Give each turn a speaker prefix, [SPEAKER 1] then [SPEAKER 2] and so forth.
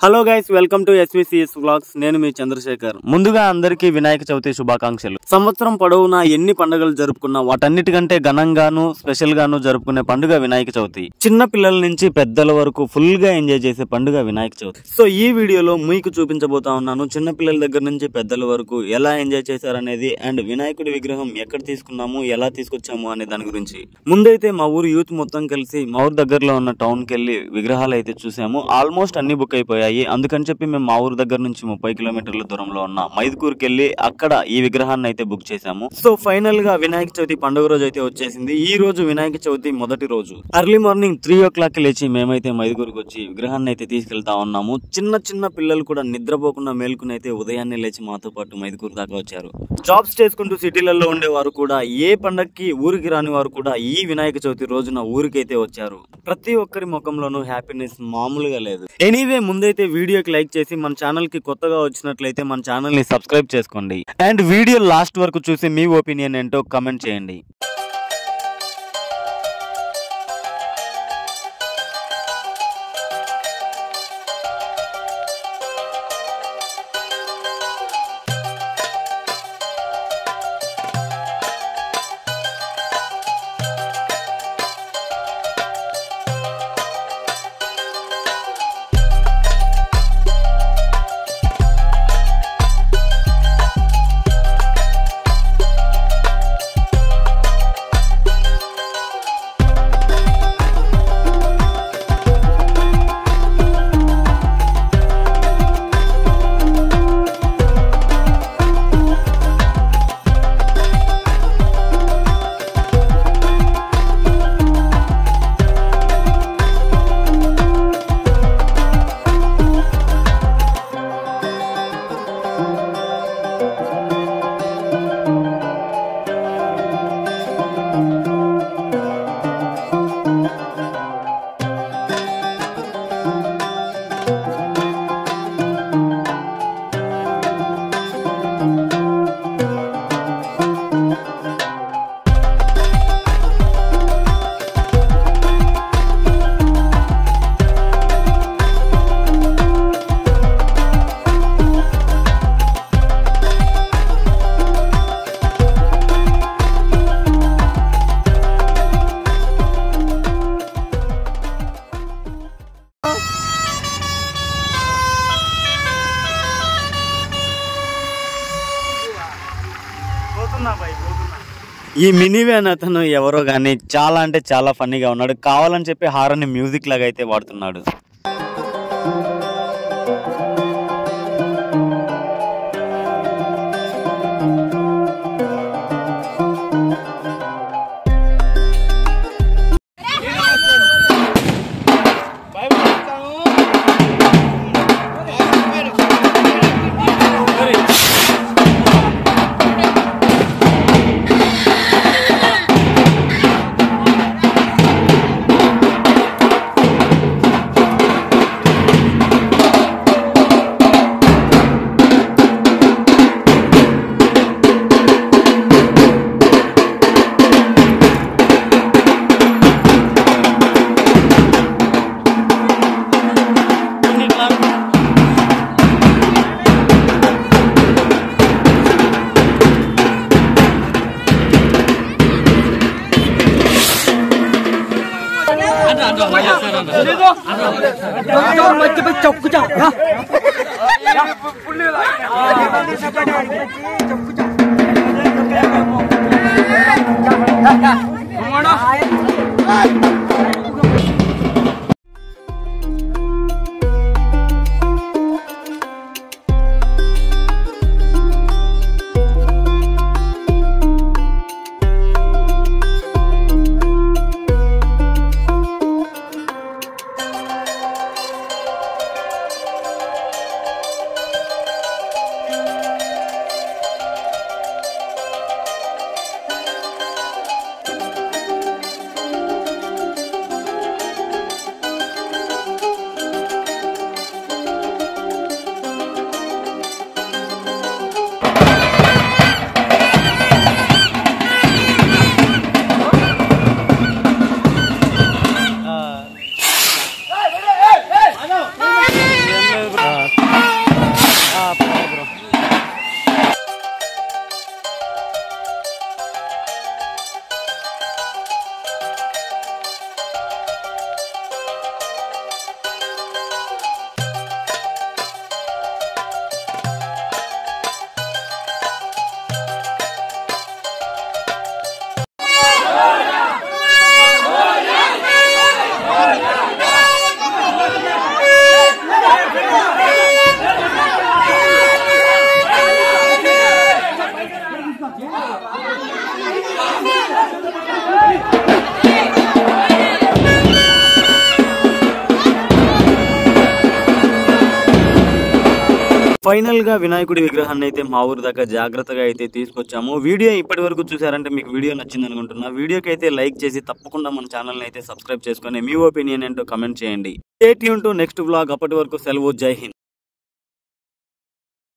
[SPEAKER 1] Hello guys, welcome to SVCS vlogs. నేను మీ చంద్రశేఖర్. ముందుగా అందరికీ వినాయక చవితి శుభాకాంక్షలు. సంవత్సరం పొడవునా ఎన్ని పండుగలు జరుపుకున్నా వాటన్నిటికంటే ఘనంగాను స్పెషల్ గాను జరుపుకునే పండుగ వినాయక చవితి. చిన్న పిల్లల నుంచి పెద్దల వరకు ఫుల్ గా ఎంజాయ్ చేసే పండుగ వినాయక చవితి. సో ఈ వీడియోలో మీకు చూపించబోతా ఉన్నాను చిన్న పిల్లల దగ్గర నుంచి పెద్దల వరకు ఎలా ఎంజాయ్ చేశారనేది, అండ్ వినాయకుడి విగ్రహం ఎక్కడ తీసుకున్నాము, ఎలా తీసుకొచ్చాము అనే దాని గురించి. ముందైతే మా ఊరు యూత్ మొత్తం కలిసి మా ఊరు దగ్గరలో ఉన్న టౌన్ కి వెళ్లి విగ్రహాలు అయితే చూసాము. ఆల్మోస్ట్ అన్ని బుక్ అయిపోయాయి. అందుకని చెప్పి మేము మా ఊరు దగ్గర నుంచి 30 కిలోమీటర్ల దూరంలో ఉన్న మైదుకూరుకి వెళ్ళి అక్కడ ఈ విగ్రహాన్ని అయితే బుక్ చేశాము. సో ఫైనల్ గా వినాయక చవితి పండుగ రోజు అయితే వచ్చేసింది. ఈ రోజు వినాయక చవితి మొదటి రోజు. ఎర్లీ మార్నింగ్ 3 o'clock లేచి మేమైతే మైదుకూరుకి వచ్చి విగ్రహాన్ని అయితే తీసుకెళ్తా ఉన్నాము. చిన్న పిల్లలు కూడా నిద్రపోకుండా మేల్కొని అయితే ఉదయాన్నే లేచి మాతో పాటు మైదుకూరు దాకా వచ్చారు. జాబ్స్ చేసుకుంటూ సిటీలలో ఉండేవారు కూడా, ఏ పండగకి ఊరికి రాని వారు కూడా ఈ వినాయక చవితి రోజున ఊరికైతే వచ్చారు. ప్రతి ఒక్కరి ముఖంలోనూ హ్యాపీనెస్ మామూలుగా లేదు. ఎనీవే, ముందైతే వీడియోకి లైక్ చేసి మన ఛానల్ కి కొత్తగా వచ్చినట్లయితే మన ఛానల్ ని సబ్స్క్రైబ్ చేసుకోండి. అండ్ వీడియో లాస్ట్ వరకు చూసి మీ ఒపీనియన్ ఏంటో కమెంట్ చేయండి. ఈ మినీ వ్యాన్ అతను ఎవరో గానీ చాలా అంటే చాలా ఫన్నీగా ఉన్నాడు. కావాలని చెప్పి హారన్ మ్యూజిక్ లాగా అయితే వాడుతున్నాడు. ఫైనల్ గా వినాయకుడి విగ్రహాన్ని అయితే మా ఊరు దాకా జాగ్రత్తగా అయితే తీసుకొచ్చాము. వీడియో ఇప్పటి వరకు చూసారంటే మీకు వీడియో నచ్చింది అనుకుంటున్నా. వీడియోకి అయితే లైక్ చేసి తప్పకుండా మన ఛానల్ ని అయితే సబ్స్క్రైబ్ చేసుకొని మీ ఒపీనియన్ ఏంటో కమెంట్ చేయండి. Stay tune to next vlog. అప్పటి వరకు సెలవు. జై హింద్.